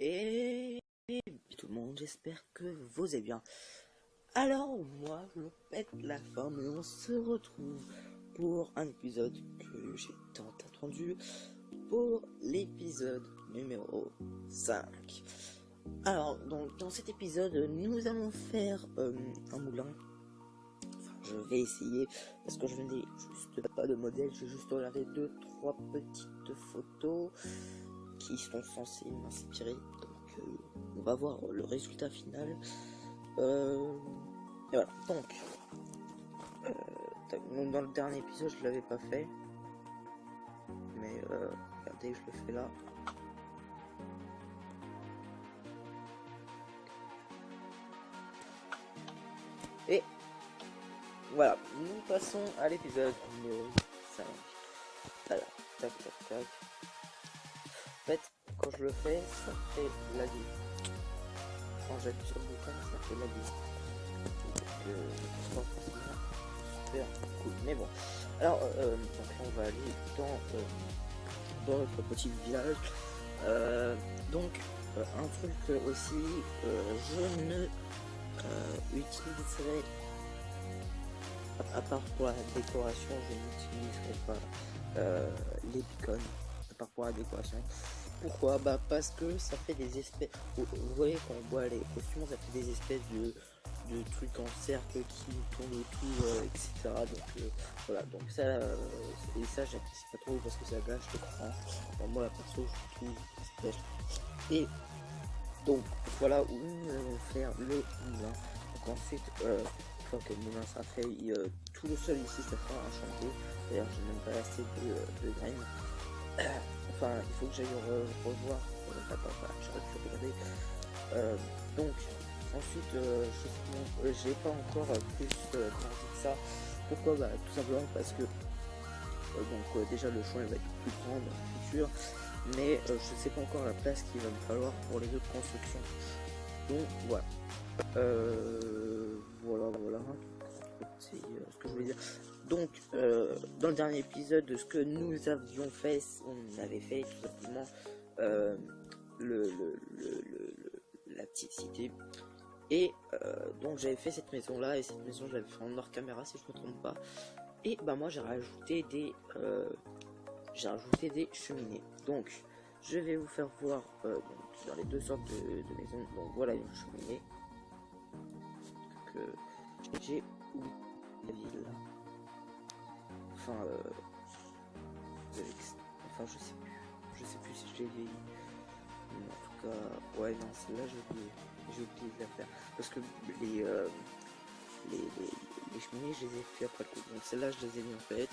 Et tout le monde, j'espère que vous allez bien. Alors moi, je pète la forme et on se retrouve pour un épisode que j'ai tant attendu, pour l'épisode numéro 5. Alors, donc, dans cet épisode, nous allons faire un moulin. Enfin, je vais essayer, parce que je n'ai juste pas de modèle, j'ai juste regardé 2-3 petites photos qui sont censées m'inspirer. Donc, on va voir le résultat final. Et voilà, donc, dans le dernier épisode, je l'avais pas fait. Mais regardez, je le fais là. Et voilà, nous passons à l'épisode numéro 5. Voilà, tac, tac, tac. En fait, quand je le fais, ça fait laguer. Quand j'appuie sur le bouton, ça fait laguer. Donc, super cool. Mais bon, alors, donc là, on va aller dans notre petit village. Donc, un truc aussi, je ne utiliserai, à part pour la décoration, je n'utiliserai pas les beacons, à part pour la décoration. Pourquoi? Bah parce que ça fait des espèces, vous voyez quand on voit les costumes, ça fait des espèces de trucs en cercle qui tournent autour, etc. Donc voilà, donc ça, et ça j'apprécie pas trop parce que ça gâche l'écran. Enfin, moi perso je trouve spécial. Et donc voilà où nous allons faire le moulin. Donc ensuite, une fois que le moulin sera fait, tout le sol ici ça sera enchanté. D'ailleurs j'ai même pas assez de graines. Enfin, il faut que j'aille revoir. J'aurais pu regarder. Donc, ensuite, j'ai pas encore plus grandi que ça. Pourquoi? Bah, tout simplement parce que déjà le champ il va être plus grand dans le futur, mais je sais pas encore la place qu'il va me falloir pour les autres constructions. Donc voilà. Voilà. C'est ce que je voulais dire. Donc, dans le dernier épisode, ce que nous avions fait, on avait fait tout simplement la petite cité. Et donc j'avais fait cette maison là, et cette maison je l'avais fait en hors caméra si je me trompe pas. Et bah moi j'ai rajouté des cheminées. Donc je vais vous faire voir donc, dans les deux sortes de maisons. Donc voilà une cheminée que j'ai où la ville. Enfin, je sais plus si je l'ai vieilli. Mais en tout cas, ouais, non, celle-là, j'ai oublié de la faire. Parce que les cheminées, je les ai fait après le coup. Donc celle-là, je les ai mis en fait.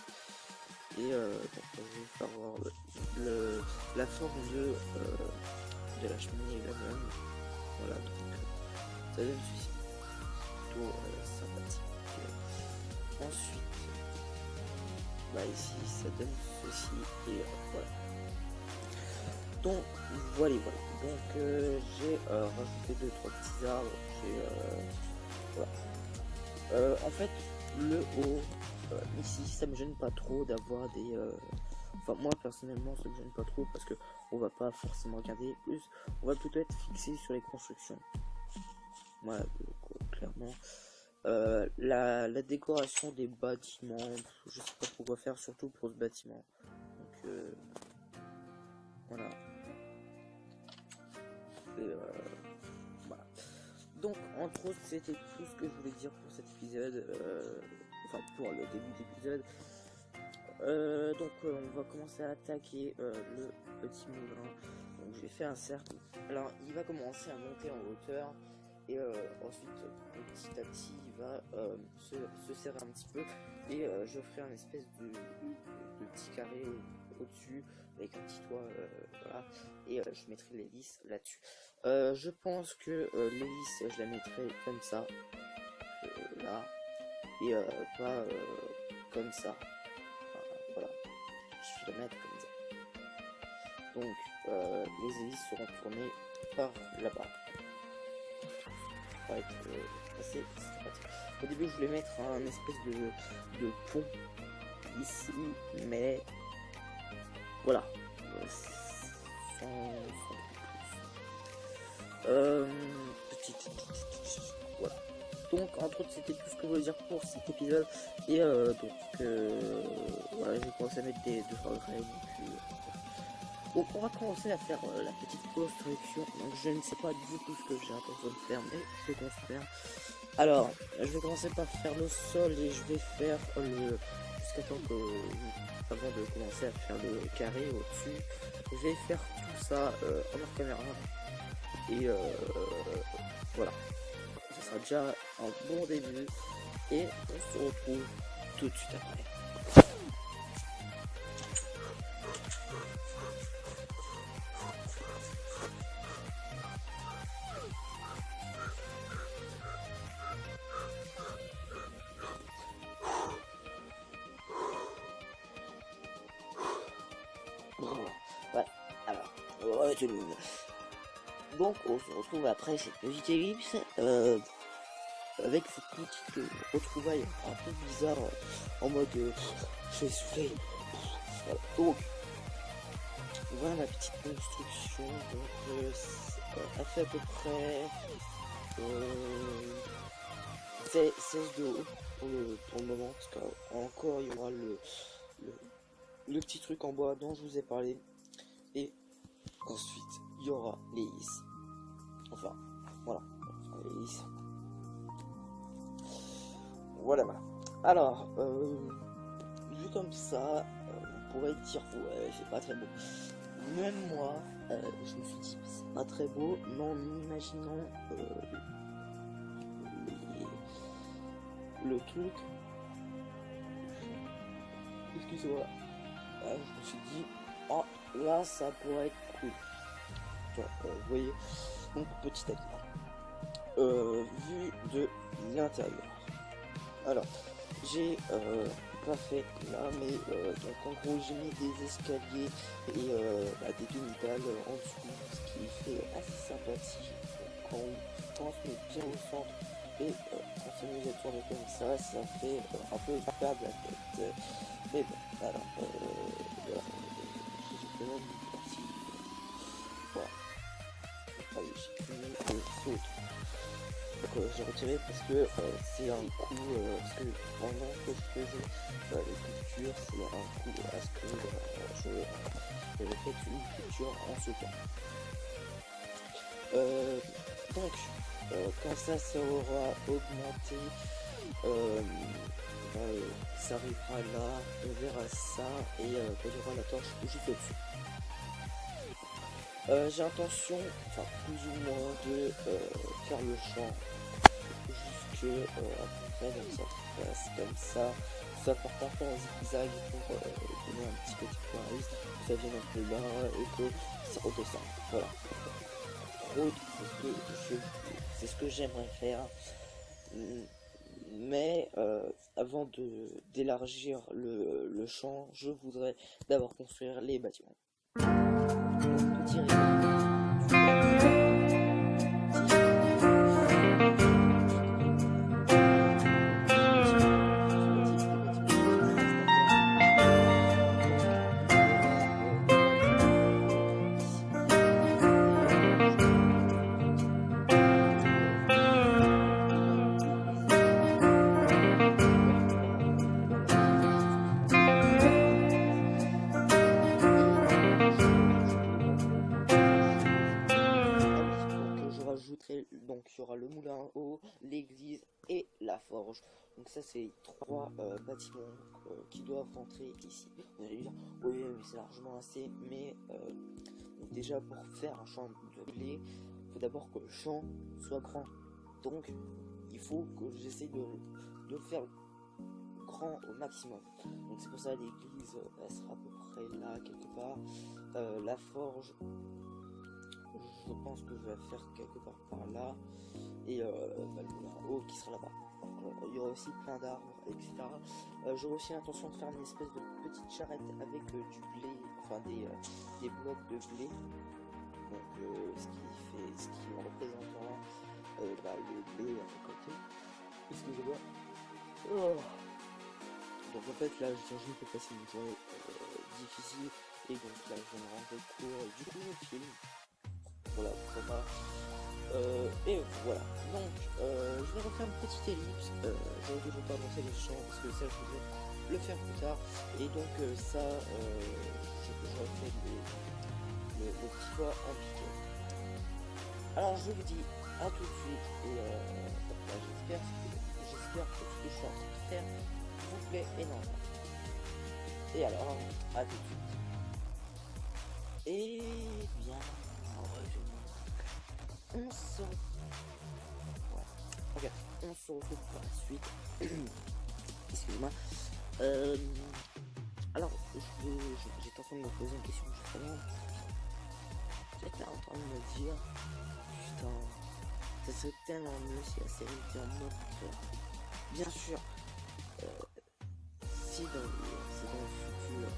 Et donc, je vais vous faire voir la forme de la cheminée est la même. Voilà, donc ça donne ceci. Plutôt sympathique. Ensuite, bah ici ça donne ceci et voilà. Donc voilà. Donc j'ai rajouté 2-3 petits arbres. Voilà. En fait le haut ici ça me gêne pas trop d'avoir des enfin moi personnellement ça me gêne pas trop parce que on va pas forcément regarder plus, on va plutôt être fixé sur les constructions. Voilà, donc, clairement. La décoration des bâtiments, je sais pas trop quoi faire, surtout pour ce bâtiment. Donc voilà. Et, voilà. Donc entre autres c'était tout ce que je voulais dire pour cet épisode, enfin pour le début d'épisode. Donc on va commencer à attaquer le petit moulin. Donc je vais faire un cercle. Alors il va commencer à monter en hauteur. Et ensuite, petit à petit, il va se serrer un petit peu. Et je ferai un espèce de petit carré au-dessus, avec un petit toit, voilà. Et je mettrai l'hélice là-dessus. Je pense que l'hélice, je la mettrai comme ça, là. Et pas comme ça. Enfin, voilà. Je vais la mettre comme ça. Donc, les hélices seront tournées par là-bas. Va être assez sympathique. Au début je voulais mettre un espèce de pont ici, mais voilà, sans plus. Donc entre autres c'était tout ce que je voulais dire pour cet épisode. Et voilà, j'ai commencé à mettre des faire de graines. Donc on va commencer à faire la petite construction. Donc je ne sais pas du tout ce que j'ai l'intention de faire, mais je vais construire. Alors je vais commencer par faire le sol et je vais faire le jusqu'à temps que avant de commencer à faire le carré au-dessus, je vais faire tout ça en hors caméra. Et voilà, ce sera déjà un bon début et on se retrouve tout de suite après. Ouais, alors, ouais, tout le monde. Donc on se retrouve après cette petite ellipse avec cette petite retrouvaille un peu bizarre en mode je vais souffler. Voilà. Donc voilà ma petite construction. Donc elle fait à peu près 16 de haut pour le moment, parce qu'encore il y aura le petit truc en bois dont je vous ai parlé, et ensuite il y aura les lys. Enfin voilà, les lys. Voilà. Alors vu comme ça, on pourrait dire ouais c'est pas très beau. Même moi je me suis dit c'est pas très beau, mais en imaginant le truc, excusez-moi, je me suis dit oh là ça pourrait être cool. Vous voyez, donc petit à petit vue de l'intérieur. Alors j'ai pas fait là, mais donc en gros j'ai mis des escaliers et des demi-dalles en dessous, ce qui fait assez sympathique quand on se met bien au centre. Et quand ça nous est tourné comme ça fait un peu perdre la tête. Mais bon, alors, j'ai quand même une partie. Voilà. Allez, j'ai mis le saut. Donc j'ai retiré parce que c'est un coup, parce que pendant que je faisais les cultures, c'est un coup à ce que j'avais fait une culture en sautant. Donc quand ça aura augmenté, ça arrivera là, on verra ça, et il y aura la torche juste au-dessus. J'ai intention, enfin plus ou moins, de faire le champ jusque à peu près comme ça, passe comme ça. Ça porte un peu en zigzag pour donner un petit côté polariste, que ça vienne un peu là et que ça redescende. Voilà. C'est ce que j'aimerais faire, mais avant d'élargir le champ, je voudrais d'abord construire les bâtiments. Donc, petit donc il y aura le moulin à eau, l'église et la forge. Donc ça c'est trois bâtiments qui doivent rentrer ici. Vous allez dire oui mais c'est largement assez, mais donc déjà pour faire un champ de blé, il faut d'abord que le champ soit grand. Donc il faut que j'essaie de le faire grand au maximum. Donc c'est pour ça l'église elle sera à peu près là quelque part. La forge, je pense que je vais faire quelque part par là, et le moulin à eau qui sera là-bas. Il y aura aussi plein d'arbres, etc. J'aurai aussi l'intention de faire une espèce de petite charrette avec du blé, enfin des blocs de blé. Donc ce qui représentera le blé à côté. Excusez-moi. Oh. Donc en fait là je peux passer une journée difficile, et donc là je vais me rendre court du coup je filme. Voilà, pourquoi pas. Et voilà, donc je vais refaire une petite ellipse, j'aurais toujours pas avancé les champs parce que ça je voulais le faire plus tard, et donc ça je refais le petit doigt en piqué. Alors je vous dis à tout de suite, et bah, j'espère que ce que je suis en train de faire vous plaît énormément. Et alors, à tout de suite. Et bien, on se ok, on se retrouve pour la suite. Excusez-moi. Alors, j'étais en train de me poser une question justement. J'étais en train de me dire, putain, ça serait tellement mieux si la série était en mode histoire. Bien sûr, si dans le futur,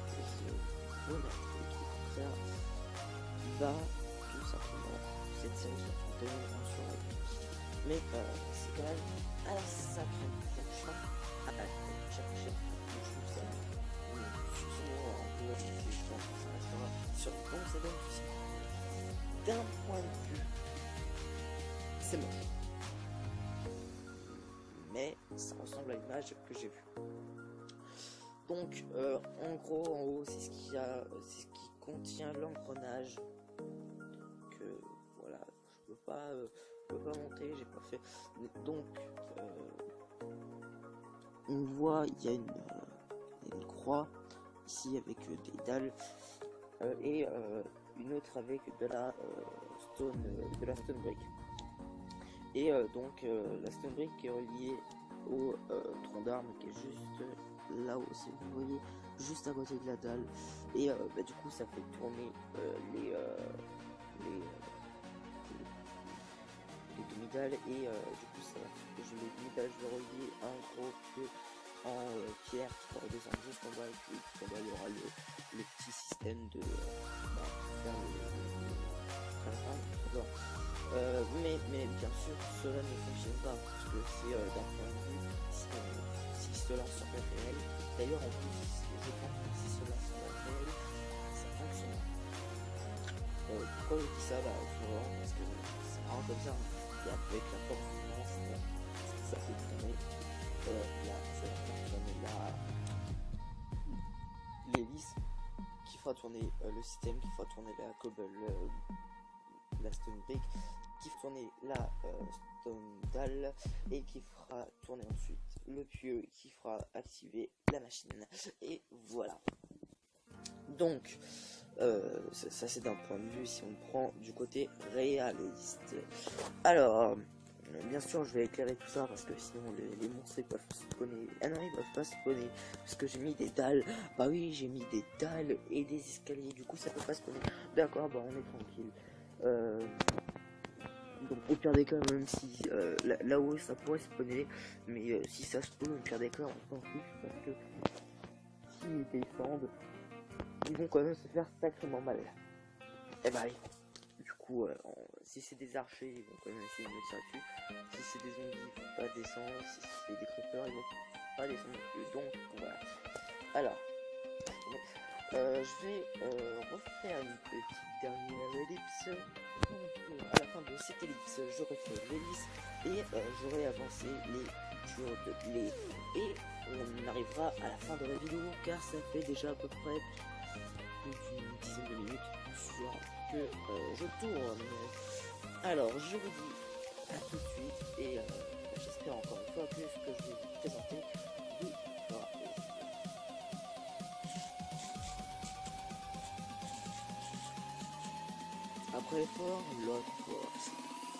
je veux mettre des trucs comme ça, bah, tout simplement, cette série sera totalement sur la vie. Mais c'est quand même à la sacrée fonction à chaque chef. Je trouve ça souvent un peu acheté, je pense que ça restera sur le bon, ça donne aussi. D'un point de vue, c'est moche. Mais ça ressemble à l'image que j'ai vue. Donc, en gros, en haut, c'est ce qui contient l'engrenage. Que voilà, je peux pas monter, j'ai pas fait. Donc, on voit, il y a une croix ici avec des dalles et une autre avec de la stone brick. Et donc la stone brick est reliée au tronc d'arbre qui est juste là-haut, si vous voyez, juste à côté de la dalle. Et bah, du coup, ça fait tourner les demi-dalles, et du coup, ça fait que les demi-dalles, je vais relier un gros pieu en pierre qui va redescendre jusqu'en bas, et puis en bas, il y aura le petit système de faire mais bien sûr, cela ne fonctionne pas, parce que c'est d'un point de vue, si cela serait réel, d'ailleurs en plus, je pense que si cela serait réel, ça fonctionne. Pourquoi je dis ça? Bah, souvent, parce que c'est marrant comme ça, et avec la force du vent, ça fait tourner, là, ça va faire tourner l'hélice, qui fera tourner le système, qui fera tourner la cobble, la stone brick, qui fera tourner la stone dalle, et qui fera tourner ensuite le pieu, qui fera activer la machine. Et voilà. Donc, ça c'est d'un point de vue si on prend du côté réaliste. Alors, bien sûr, je vais éclairer tout ça parce que sinon les monstres ils peuvent spawner. Ah non, ils peuvent pas spawner parce que j'ai mis des dalles. Bah oui, j'ai mis des dalles et des escaliers. Du coup, ça peut pas spawner. D'accord, bah on est tranquille. Donc au pire des cas, même si là-haut ça pourrait spawner, mais si ça spawn, au pire des cas, on s'en fiche parce que s'ils descendent, ils vont quand même se faire sacrément mal. Et bah oui. Du coup, si c'est des archers, ils vont quand même essayer de me tirer dessus. Si c'est des zombies, ils vont pas descendre. Si c'est des creepers, ils vont pas descendre non plus. Donc voilà. Alors, je vais refaire une petite dernière ellipse. À la fin de cette ellipse, je refais l'hélice et j'aurai avancé les tours de blé. Et on arrivera à la fin de la vidéo car ça fait déjà à peu près plus d'une dizaine de minutes sur que je tourne. Alors je vous dis à tout de suite, et j'espère encore une fois que ce que je vais vous présenter vous fera plaisir. Après l'effort, l'autre force.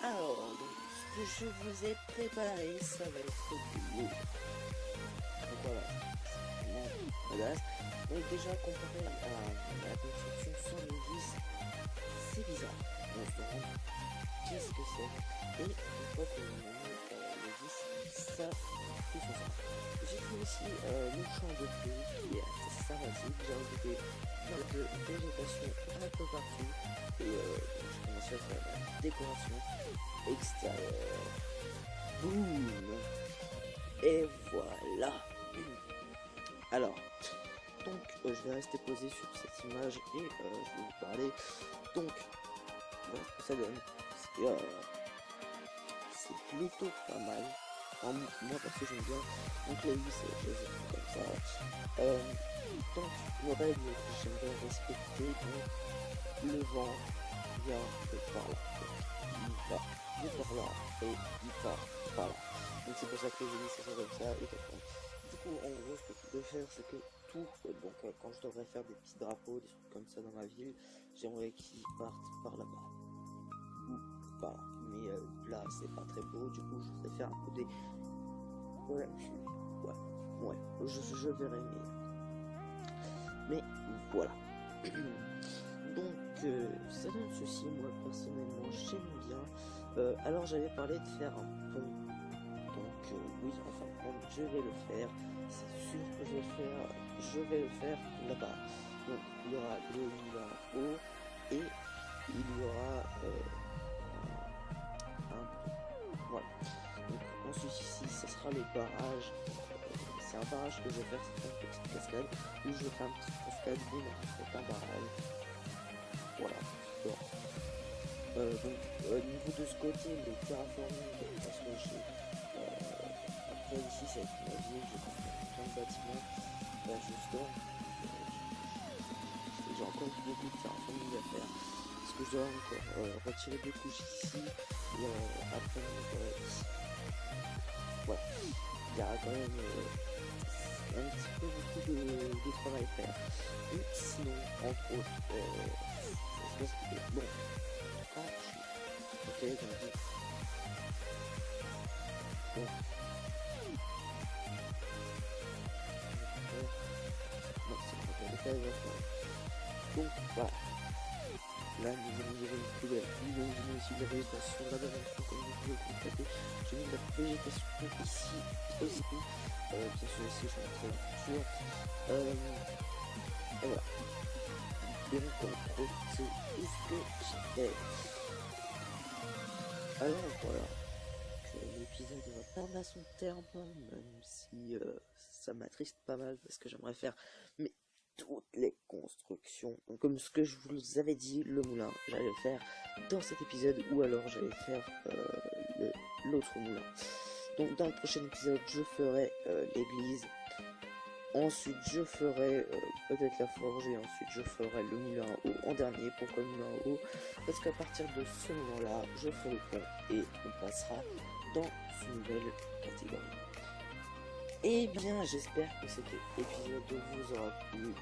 Alors donc, ce que je vous ai préparé, ça va être du lourd. Donc voilà, c'est vraiment badass. Donc déjà comparé à la construction sans le vis, c'est bizarre. On se demande qu'est-ce que c'est. Et une fois que l'on a mis le vis, ça tout son sens. J'ai fait aussi le champ de pluie qui est assez sympathique. J'ai rajouté de végétation un peu partout. Et je commençais à faire la décoration extérieure. Boum. Et voilà. Alors, donc je vais rester posé sur cette image et je vais vous parler. Donc, voilà ce que ça donne. c'est plutôt pas mal. Enfin, moi parce que j'aime bien. Donc là oui c'est des trucs comme ça. Donc une règle que j'aimerais respecter, donc le vent vient de par là. Il va de par là et il part par là. Donc c'est pour ça que j'ai mis ça comme ça et comme ça. Du coup en gros ce que je peux faire c'est que tout, quand je devrais faire des petits drapeaux, des trucs comme ça dans ma ville, j'aimerais qu'ils partent par là-bas. Ou par là. Mais là c'est pas très beau, du coup je voudrais faire un peu des... Ouais, je verrai mais voilà. Donc ça donne ceci, moi personnellement j'aime bien. Alors j'avais parlé de faire un pont, donc oui enfin je vais le faire, c'est sûr que je vais le faire là-bas. Donc il y aura le moulin haut et il y aura un pont, voilà. Donc ensuite ici ce sera le barrage. C'est un barrage que je vais faire, c'est une petite cascade où je vais faire une petite cascade où c'est un barrage. Voilà. Bon. Donc au niveau de ce côté, le terraforming, parce que j'ai après ici c'est avec ma ville, j'ai construit plein de bâtiments. Là justement, j'ai encore beaucoup de terraforming à faire. Parce que je dois encore retirer des couches ici et après ici. Voilà. Il y a quand même un petit peu beaucoup de travail à faire. Et sinon, entre autres, bon, ok, donc, bon, non, c'est pas le cas, donc, voilà. Là, nous allons dire une poubelle. Nous allons dire aussi de la végétation. Là, comme vous pouvez le constater, j'ai mis de la végétation ici aussi. Bien sûr, ici, je vais montrer la future. Et voilà. Donc, en gros, c'est tout ce que j'ai fait. Alors, voilà. L'épisode va pas à son terme, même si ça m'attriste pas mal parce que j'aimerais faire toutes les constructions. Donc, comme ce que je vous avais dit, le moulin, j'allais le faire dans cet épisode ou alors j'allais faire l'autre moulin. Donc dans le prochain épisode, je ferai l'église. Ensuite, je ferai peut-être la forge et ensuite je ferai le moulin à eau en dernier. Pourquoi le moulin à eau? Parce qu'à partir de ce moment-là, je ferai le pont et on passera dans une nouvelle catégorie. Et bien, j'espère que cet épisode vous aura plu. Donc,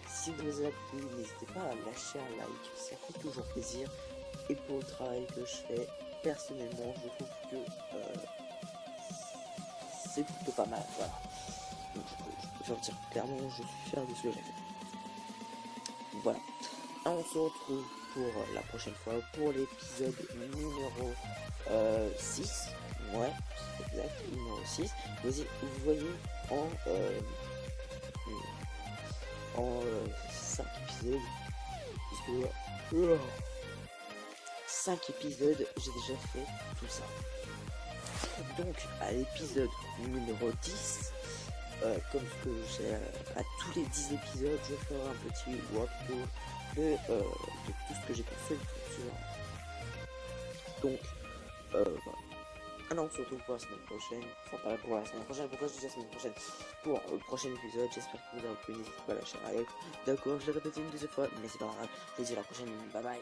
si vous a plu, n'hésitez pas à lâcher un like, ça fait toujours plaisir. Et pour le travail que je fais, personnellement, je trouve que c'est plutôt pas mal. Voilà. Donc, je peux dire clairement, je suis fier de ce que j'ai fait. Voilà. On se retrouve pour la prochaine fois, pour l'épisode numéro 6. Ouais, c'est exact, numéro 6. Vous voyez en 5 épisodes, puisque 5 épisodes, j'ai déjà fait tout ça. Donc à l'épisode numéro 10, comme ce que j'ai à tous les 10 épisodes, je ferai un petit walkthrough de tout ce que j'ai construit sur. Donc voilà. Alors on se retrouve pour la semaine prochaine, enfin pas pour la semaine prochaine, pourquoi je dis la semaine prochaine, pour le prochain épisode. J'espère que vous avez pu, n'hésitez pas à lâcher un like. D'accord, je l'ai répété une deuxième fois, mais c'est pas grave, je vous dis à la prochaine, bye bye.